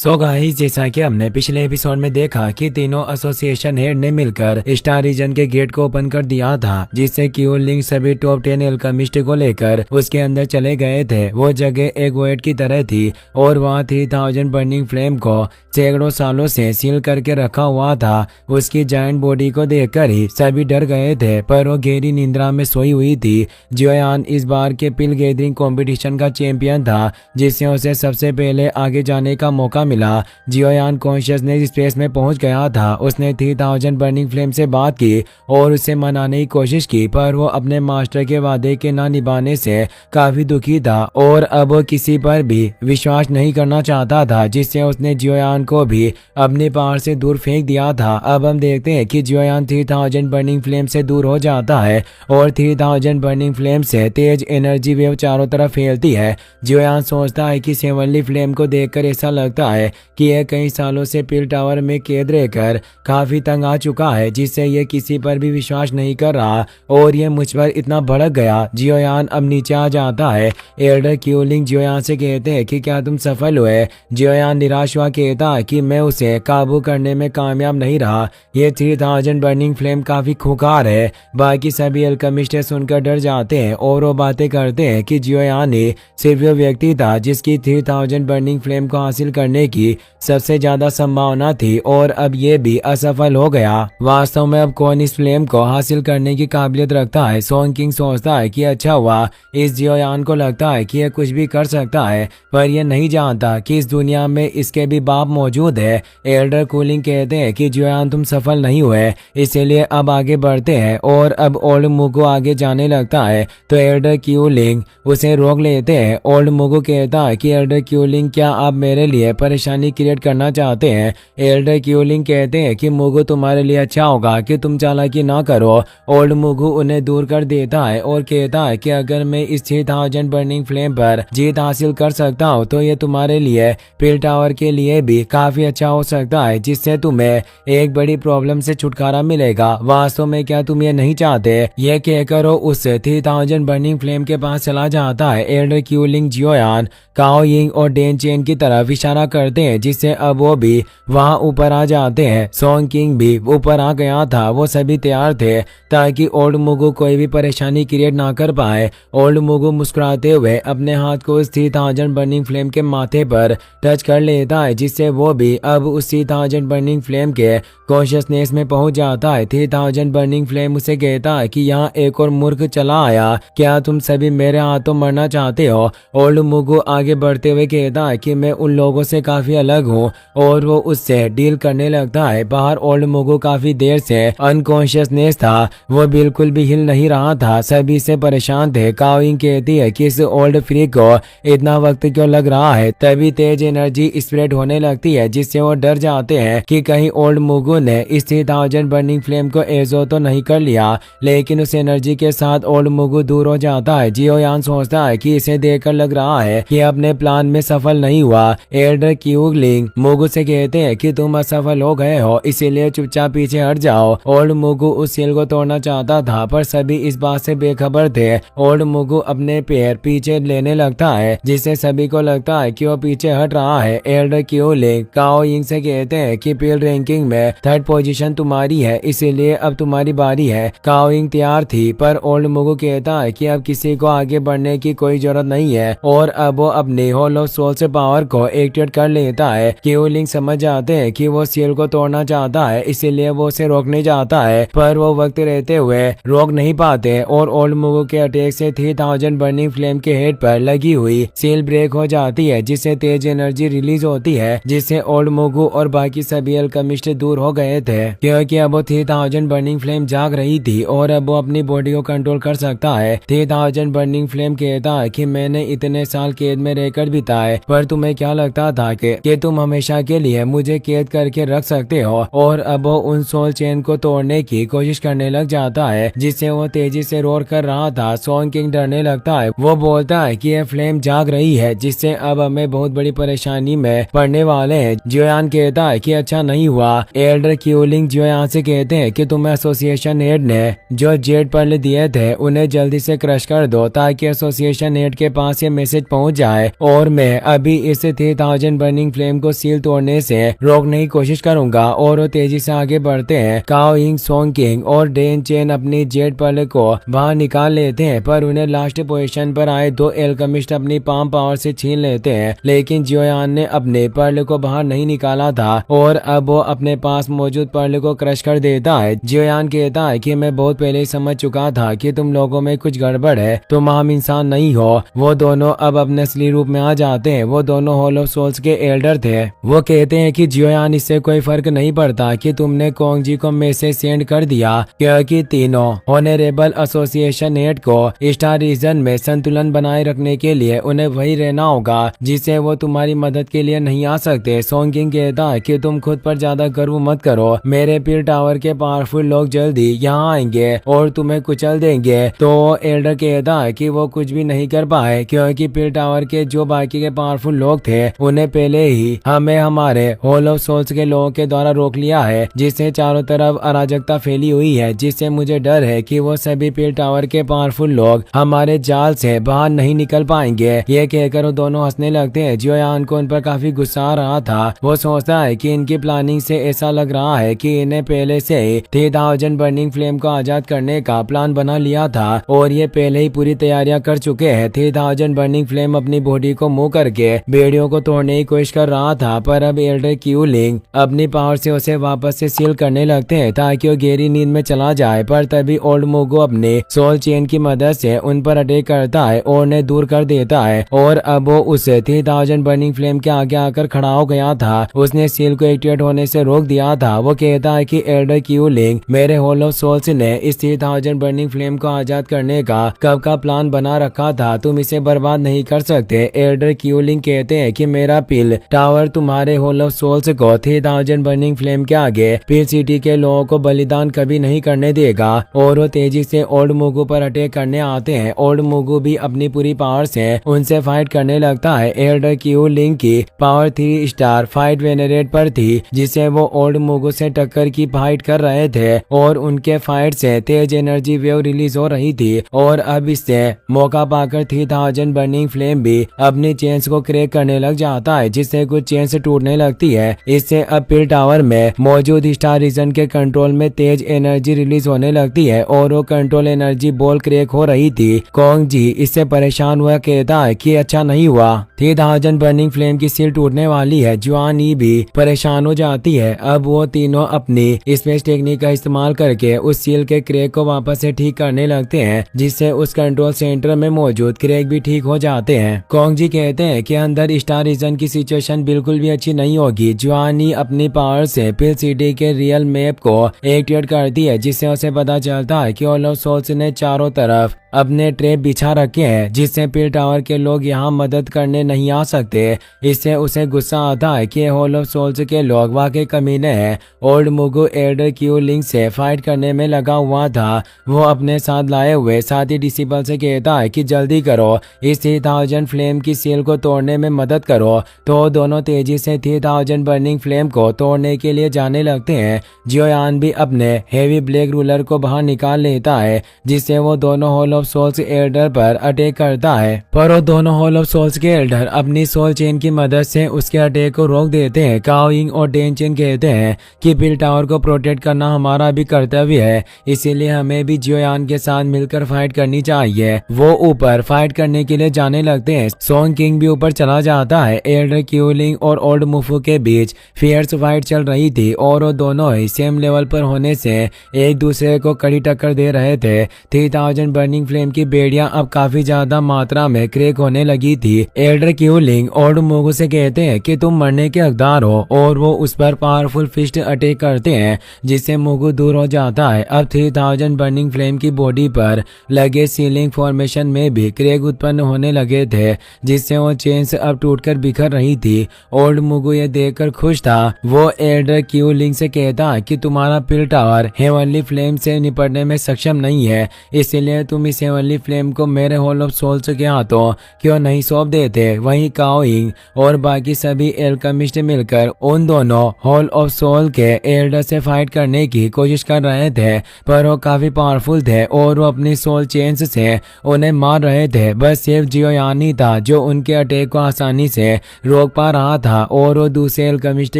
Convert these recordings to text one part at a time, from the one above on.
So guys, जैसा कि हमने पिछले एपिसोड में देखा कि तीनों एसोसिएशन हेड ने मिलकर स्टार रीजन के गेट को ओपन कर दिया था, जिससे क्यूलिंग सभी टॉप 10 अल्केमिस्ट को लेकर उसके अंदर चले गए थे। वो जगह एक वॉइड की तरह थी और वहाँ 3000 बर्निंग फ्लेम को सैकड़ों सालों से सील करके रखा हुआ था। उसकी जायंट बॉडी को देखकर ही सभी डर गए थे, पर वो गहरी निंद्रा में सोई हुई थी। जियोयान इस बार के पिल गैदरिंग कंपटीशन का चैंपियन था, जिससे उसे सबसे पहले आगे जाने का मौका मिला। जियोयान कॉन्शियसनेस स्पेस में पहुंच गया था। उसने 3000 बर्निंग फ्लेम से बात की और उसे मनाने की कोशिश की, पर वो अपने मास्टर के वादे के ना निभाने से काफी दुखी था और अब वो किसी पर भी विश्वास नहीं करना चाहता था, जिससे उसने जियोयान को भी अपने पहाड़ से दूर फेंक दिया था। अब हम देखते हैं कि जियोयान 3000 बर्निंग फ्लेम से दूर हो जाता है और 3000 बर्निंग फ्लेम से तेज एनर्जी वेव चारों तरफ फैलती है। जियोयान सोचता है कि सेवनली फ्लेम को देखकर ऐसा लगता है कि यह कई सालों से पिल टावर में कैद रहकर काफी तंग आ चुका है, जिससे यह किसी पर भी विश्वास नहीं कर रहा और यह मुझ पर इतना भड़क गया। जियोयान अब नीचे आ जाता है। एल्डर क्यूलिंग जियोयान से कहते हैं कि क्या तुम सफल हुए? जियोयान निराश हुआ कहता है कि मैं उसे काबू करने में कामयाब नहीं रहा। ये 3000 बर्निंग फ्लेम काफी खूंखार है। बाकी सभी अल्केमिस्ट सुनकर डर जाते हैं और वो बातें करते हैं कि जियोयान ही सिर्फ वो व्यक्ति था जिसकी 3000 बर्निंग फ्लेम को हासिल करने की सबसे ज्यादा संभावना थी और अब ये भी असफल हो गया। वास्तव में अब कौन इस फ्लेम को हासिल करने की काबिलियत रखता है? सॉन्ग किंग सोचता है कि अच्छा हुआ इस जियोयान को लगता है कि यह कुछ भी कर सकता है, पर यह नहीं जानता कि इस दुनिया में इसके भी बाप मौजूद है। एल्डर कूलिंग कहते हैं कि जियोयान तुम सफल नहीं हुए, इसीलिए अब आगे बढ़ते हैं और अब ओल्ड मुगु आगे जाने लगता है तो एल्डर क्यूलिंग उसे रोक लेते हैं। ओल्ड मुगु कहता है कि एल्डर क्यूलिंग क्या आप मेरे लिए परेशानी क्रिएट करना चाहते हैं? एल्डर क्यूलिंग कहते हैं कि मुगु तुम्हारे लिए अच्छा होगा कि तुम चालाकी ना करो। ओल्ड मुगु उन्हें दूर कर देता है और कहता है कि अगर मैं इस 3000 बर्निंग फ्लेम पर जीत हासिल कर सकता हूँ तो ये तुम्हारे लिए पिल टावर के लिए भी काफी अच्छा हो सकता है, जिससे तुम्हें एक बड़ी प्रॉब्लम से छुटकारा मिलेगा। वास्तव में क्या तुम ये नहीं चाहते? ये कहकर वो उस 3000 बर्निंग फ्लेम के पास चला जाता है। एल्डर क्यूलिंग जियोयान, काओ यिंग और डेन चेन की तरफ इशारा करते हैं, जिससे अब वो भी वहां ऊपर आ जाते हैं। सॉन्ग किंग भी ऊपर आ गया था। वो सभी तैयार थे ताकि ओल्ड मुगु कोई भी परेशानी क्रिएट ना कर पाए। ओल्ड मुगु मुस्कुराते हुए अपने हाथ को उस 3000 बर्निंग फ्लेम के माथे पर टच कर लेता है, जिससे वो भी अब उस 3000 बर्निंग फ्लेम के कॉन्शियसनेस में पहुंच जाता है। 3000 बर्निंग फ्लेम उसे कहता है कि यहाँ एक और मूर्ख चला आया, क्या तुम सभी मेरे हाथों मरना चाहते हो? ओल्ड मुगु आगे बढ़ते हुए कहता है कि मैं उन लोगों से काफी अलग हूँ और वो उससे डील करने लगता है। बाहर ओल्ड मुगु काफी देर से अनकॉन्शियसनेस था, वो बिल्कुल भी हिल नहीं रहा था। सभी से परेशान थे। काओइंग कहती है कि इस ओल्ड फ्रीक को इतना वक्त क्यों लग रहा है? तभी तेज एनर्जी स्प्रेड होने लगती है, जिससे वो डर जाते हैं कि कहीं ओल्ड मुगु ने इस 3000 बर्निंग फ्लेम को एजो तो नहीं कर लिया। लेकिन उस एनर्जी के साथ ओल्ड मुगु दूर हो जाता है। जियोयान सोचता है कि इसे देखकर लग रहा है कि अपने प्लान में सफल नहीं हुआ। एल्डर क्यूलिंग मुगु से कहते हैं कि तुम असफल हो गए हो, इसीलिए चुपचाप पीछे हट जाओ। ओल्ड मुगु उस सील को तोड़ना चाहता था, पर सभी इस बात से बेखबर थे। ओल्ड मुगु अपने पैर पीछे लेने लगता है, जिससे सभी को लगता है कि वो पीछे हट रहा है। एल्डर क्यूलिंग काओ यिंग से कहते हैं कि पिल रैंकिंग में 3rd पोजीशन तुम्हारी है, इसीलिए अब तुम्हारी बारी है। काओ यिंग तैयार थी, पर ओल्ड मुगु कहता है कि अब किसी को आगे बढ़ने की कोई जरूरत नहीं है और अब वो अपने होलो सोल से पावर को एक्टिवेट कर लेता है। क्यूलिंग समझ जाते हैं कि वो सील को तोड़ना चाहता है, इसीलिए वो उसे रोकने जाता है, पर वो वक्त रहते हुए रोक नहीं पाते और ओल्ड मुगु के अटैक से 3000 बर्निंग फ्लेम के हेड पर लगी हुई सील ब्रेक हो जाती है, जिससे तेज एनर्जी रिलीज होती है, जिससे ओल्ड मुगु और बाकी सभी अल्केमिस्ट दूर हो गए थे, क्योंकि अब वो 3000 बर्निंग फ्लेम जाग रही थी और अब वो अपनी बॉडी को कंट्रोल कर सकता है। 3000 बर्निंग फ्लेम कहता है कि मैंने इतने साल कैद में रहकर बिताए, पर तुम्हें क्या लगता था कि तुम हमेशा के लिए मुझे कैद करके रख सकते हो? और अब वो उन सोल चेन को तोड़ने की कोशिश करने लग जाता है, जिससे वो तेजी से रोर कर रहा था। सॉन्ग किंग डरने लगता है। वो बोलता है कि यह फ्लेम जाग रही है, जिससे अब हमें बहुत बड़ी परेशानी में पड़ने वाले हैं। जियोयान कहता है कि अच्छा नहीं हुआ। एल्डर क्यूलिंग जियोयान से कहते हैं कि तुम्हें एसोसिएशन हेड ने जो जेड पर्ल दिए थे उन्हें जल्दी से क्रश कर दो, ताकि एसोसिएशन हेड के पास ये मैसेज पहुंच जाए और मैं अभी इस 3000 बर्निंग फ्लेम को सील तोड़ने से रोकने की कोशिश करूंगा। और वो तेजी से आगे बढ़ते हैं। काओ यिंग, सोंग किंग और डेन चेन अपनी जेड पर्ल को बाहर निकाल लेते हैं, पर उन्हें लास्ट पोजीशन पर आए दो एल्केमिस्ट अपनी पाम पावर से छीन लेते हैं। लेकिन जियोयान ने अपने पर्ल को बाहर नहीं निकाला था और अब वो अपने पास मौजूद पर्ल को क्रश कर देता है। जियोयान कहता है कि मैं बहुत पहले ही समझ चुका था कि तुम लोगों में कुछ गड़बड़ है, तुम आम इंसान नहीं हो। वो दोनों अब अपने असली रूप में आ जाते हैं। वो दोनों हॉल ऑफ सोल्स के एल्डर थे। वो कहते हैं कि जियोयान, इससे कोई फर्क नहीं पड़ता कि तुमने कोंग जी को मैसेज सेंड कर दिया, क्योंकि तीनों ऑनरेबल एसोसिएशन हेड को स्टार रीजन में संतुलन बनाए रखने के लिए उन्हें वही रहना होगा जिसे वो तुम्हारी मदद के लिए नहीं आ सकते। सोंग किंग कहता है कि तुम खुद पर ज्यादा गर्व मत करो, मेरे पीर टावर के पावरफुल लोग जल्दी यहाँ आएंगे और तुम्हें कुचल देंगे। तो एल्डर कहता है कि वो कुछ भी नहीं कर पाए, क्योंकि पीर टावर के जो बाकी के पावरफुल लोग थे उन्हें पहले ही हमें हमारे हॉल ऑफ सोल्स के लोगों के द्वारा रोक लिया है, जिससे चारों तरफ अराजकता फैली हुई है, जिससे मुझे डर है कि वो सभी पीर टावर के पावरफुल लोग हमारे जाल से बाहर नहीं निकल पाएंगे। ये कहकर वो दोनों हंसने लगते हैं। जियोयान को उन पर काफी गुस्सा आ रहा था। वो सोचता है कि इनकी प्लानिंग से ऐसा लग रहा है कि इन्हें पहले से ही 3000 बर्निंग फ्लेम को आजाद करने का प्लान बना लिया था और ये पहले ही पूरी तैयारियां कर चुके हैं। 3000 बर्निंग फ्लेम अपनी बॉडी को मुंह करके बेड़ियों को तोड़ने की कोशिश कर रहा था, पर अब एल्डर क्यू लिंग अपनी पावर से उसे वापस से सील करने लगते हैं ताकि वो गहरी नींद में चला जाए। पर तभी ओल्ड मुगो अपने सोल चेन की मदद से उन पर अटैक करता है और उन्हें दूर कर देता है और अब वो उसे 3000 बर्निंग फ्लेम के आगे आकर खड़ा हो गया था। उसने सील को एक्टिवेट होने से रोक दिया था। वो कहता है कि एल्डर क्यू लिंग, मेरे हॉल ऑफ सोल्स ने इस 3000 बर्निंग फ्लेम को आजाद करने का कब का प्लान बना रखा था, तुम इसे बर्बाद नहीं कर सकते। एल्डर क्यू लिंग कहते हैं कि मेरा पिल टावर तुम्हारे हॉल ऑफ सोल्स को 3000 बर्निंग फ्लेम के आगे पिल सिटी के लोगों को बलिदान कभी नहीं करने देगा। और वो तेजी से ओल्ड मुगू पर अटैक करने आते हैं। ओल्ड मुगू भी अपनी पूरी पावर से उनसे फाइट करने लगता है। एल्डर क्यू लिंग की पावर 3 स्टार फाइट वेनरेट पर थी, जिसे वो ओल्ड मुगू से टक्कर की फाइट कर रहे थे और उनके फाइट से तेज एनर्जी वेव रिलीज हो रही थी। और अब इससे मौका पाकर 3000 बर्निंग फ्लेम भी अपनी चेन्स को क्रैक करने लग जाता है, जिससे कुछ चेन्स टूटने लगती है। इससे अब पिल टावर में मौजूद स्टार रीजन के कंट्रोल में तेज एनर्जी रिलीज होने लगती है और वो कंट्रोल एनर्जी बॉल क्रैक हो रही थी। कोंग जी इससे परेशान हुआ कहता है कि अच्छा नहीं हुआ, 3000 बर्निंग फ्लेम की सील टूटने वाली है। जुआन ई भी परेशान हो जाती है। अब वो तीनों अपनी स्पेस टेक्निक का इस्तेमाल करके उस सील के क्रैक को वापस से ठीक करने लगते हैं, जिससे उस कंट्रोल सेंटर में मौजूद क्रैक भी ठीक हो जाते हैं। कोंग जी कहते हैं कि अंदर स्टार रीजन की सिचुएशन बिल्कुल भी अच्छी नहीं होगी। जुआन ई अपनी पावर से पिल सिटी के रियल मैप को एक्टिवेट करती है, जिससे उसे पता चलता है कि हॉल ऑफ सोल्स ने चारों तरफ अपने ट्रैप बिछा रखे हैं, जिससे पिल टावर के लोग यहाँ मदद करने नहीं आ सकते। इससे उसे गुस्सा आता है कि हॉल ऑफ सोल्स के लोग वाकई कमीने हैं। ओल्ड मुगू एल्डर क्यू लिंग से फाइट करने में लगा हुआ था। वो अपने साथ लाए हुए साथी डिसिपल से कहता है कि जल्दी करो, इस 3000 फ्लेम की सील को तोड़ने में मदद करो। तो दोनों तेजी से 3000 बर्निंग फ्लेम को तोड़ने के लिए जाने लगते हैं। जियोयान भी अपने हेवी ब्लैक रूलर को बाहर निकाल लेता है, जिससे वो दोनों हॉल ऑफ सोल्स एल्डर पर अटैक करता है। पर वो दोनों हॉल ऑफ सोल्स के एल्डर अपनी सोल चेन की मदद से उसके अटैक को रोक देते हैं। काओ यिंग और डेन चेन कहते हैं कि पिल टावर को प्रोटेक्ट करना हमारा भी कर्तव्य है, इसीलिए हमें भी जियोयान के साथ मिलकर फाइट करनी चाहिए। वो ऊपर फाइट करने के लिए जाने लगते हैं। सोंग किंग भी ऊपर चला जाता है। एल्डर क्यू लिंग और ओल्ड मुफू के बीच फियर्स फाइट चल रही थी और वो दोनों ही सेम लेवल पर होने से एक दूसरे को कड़ी टक्कर दे रहे थे। 3000 बर्निंग फ्लेम की बेड़ियां अब काफी ज्यादा मात्रा में क्रैक होने लगी थी। एल्डर क्यू लिंग ओल्ड मुगू से कहते हैं कि तुम मरने के हकदार हो और वो उस पर पावरफुल फिस्ट अटैक करते हैं, जिससे मुगू दूर हो जाता है। अब 3000 बर्निंग फ्लेम की बॉडी पर लगे सीलिंग फॉर्मेशन में भी क्रैक उत्पन्न होने लगे थे, जिससे वो चेन्स अब टूटकर बिखर रही थी। ओल्ड मुगू ये देखकर खुश था। वो एल्डर क्यू लिंग से कहता है कि तुम्हारा पिल टावर हेवनली फ्लेम से निपटने में सक्षम नहीं है, इसलिए तुम इस हेवनली फ्लेम को मेरे हॉल ऑफ सोल्स के हाथों क्यों नहीं सौंप देते। वहीं काओ यिंग और बाकी सभी एल्केमिस्ट मिलकर उन दोनों हॉल ऑफ सोल के एल्डर से फाइट करने की कोशिश कर रहे थे, पर वो काफी पावरफुल थे और वो अपनी सोल चेन्स से उन्हें मार रहे थे। बस सिर्फ जियोयान ही था जो उनके अटैक को आसानी से रोक रोक पा रहा था और वो दूसरे अल्केमिस्ट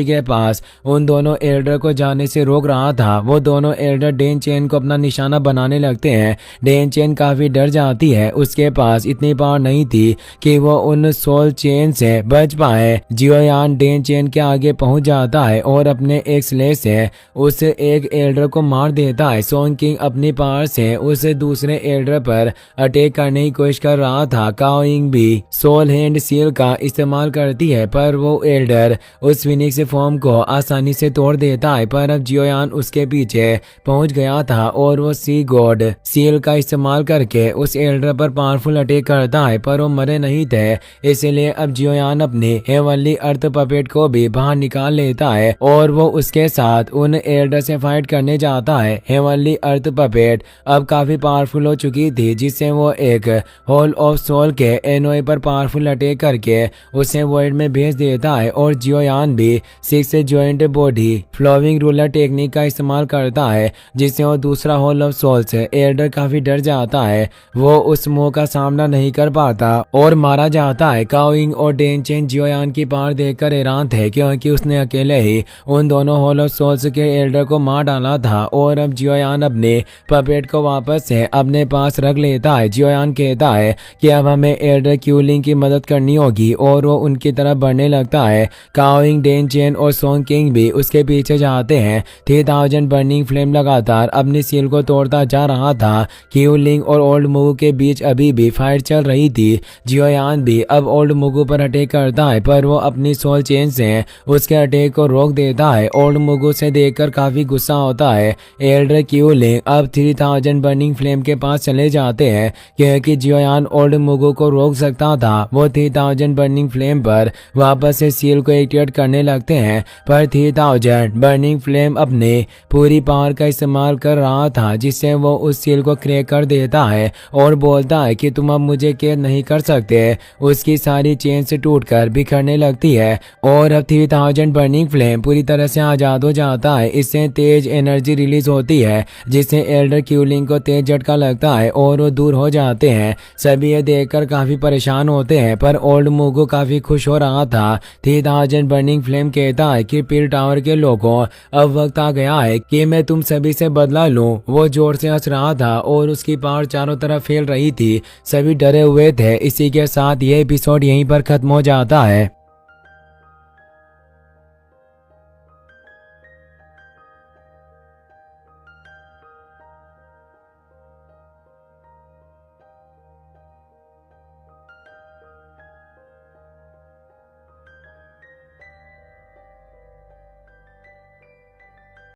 के पास उन दोनों एल्डर को जाने से रोक रहा था। वो दोनों एल्डर डेन चेन को अपना निशाना बनाने लगते हैं। डेन चेन काफी डर जाती है, उसके पास इतनी पावर नहीं थी कि वो उन सोल चेन से बच पाए। जियोयान डेन चेन के आगे पहुंच जाता है और अपने एक स्लेज से उस एक एल्डर को मार देता है। सोंग किंग अपनी पावर से उस दूसरे एल्डर पर अटैक करने की कोशिश कर रहा था। काओइंग भी सोल हैंड सील का इस्तेमाल करती है, पर वो एल्डर उस फिनिक्स फॉर्म को आसानी से तोड़ देता है। पर अब जियोयान उसके पीछे पहुंच गया था और वो सी गॉड सील का इस्तेमाल करके उस एल्डर पर पावरफुल अटैक करता है, पर वो मरे नहीं थे। इसलिए अब जियोयान अपनी हेवनली अर्थ पपेट को भी बाहर निकाल लेता है और वो उसके साथ उन एल्डर से फाइट करने जाता है। हेवनली अर्थ पपेट अब काफी पावरफुल हो चुकी थी, जिससे वो एक होल ऑफ सोल के एनोए पर पावरफुल अटैक करके उसे वॉइड में भेज देता है। और जियोयान भी 6 joint body flowing ruler technique का इस्तेमाल करता है, जिससे वो दूसरा होल ऑफ सोल से एल्डर काफी डर जाता है। वो उस मोह का सामना नहीं कर पाता और मारा जाता है। काओइंग और डेन चेन जियोयान की पावर देखकर हैरान थे, क्योंकि उसने अकेले ही उन दोनों होल ऑफ सोल्स के एल्डर को मार डाला था। और अब जियोयान अपने पपेट को वापस से अपने पास रख लेता है। जियोयान कहता है कि अब हमें एल्डर क्यूलिंग की मदद करनी होगी और वो उनकी तरफ बढ़ने लगता है। काओइंग, डेन चेन और सोंग किंग भी उसके पीछे जाते हैं। 3000 बर्निंग फ्लेम लगातार अपनी सील को तोड़ता जा रहा था। क्यूलिंग और ओल्ड मुगु के बीच अभी भी फाइट चल रही थी। जियोयान भी अब ओल्ड मुगु पर अटैक करता है, पर वो अपनी सोल चेन से उसके अटैक को रोक देता है। ओल्ड मुगु से देखकर काफी गुस्सा होता है। एल्डर क्यूलिंग अब 3000 बर्निंग फ्लेम के पास चले जाते हैं, क्योंकि जियोयान ओल्ड मुगु को रोक सकता था। वो 3000 बर्निंग फ्लेम पर वापस से सील को एक्टिवेट करने लगते हैं, पर 3000 बर्निंग फ्लेम अपने पूरी पावर का इस्तेमाल कर रहा था, जिससे वो उस सील को क्रैक कर देता है और बोलता है कि तुम अब मुझे कैद नहीं कर सकते। उसकी सारी चेन से टूटकर बिखरने लगती है और अब 3000 बर्निंग फ्लेम पूरी तरह से आजाद हो जाता है। इससे तेज एनर्जी रिलीज होती है, जिससे एल्डर क्यूलिंग को तेज झटका लगता है और वो दूर हो जाते हैं। सभी ये देखकर काफी परेशान होते हैं, पर ओल्ड मुगु काफी खुश हो रहा था। 3000 बर्निंग फ्लेम कहता है कि पील टावर के लोगों, अब वक्त आ गया है कि मैं तुम सभी से बदला लूं। वो जोर से हंस रहा था और उसकी पावर चारों तरफ फैल रही थी। सभी डरे हुए थे। इसी के साथ ये एपिसोड यहीं पर खत्म हो जाता है।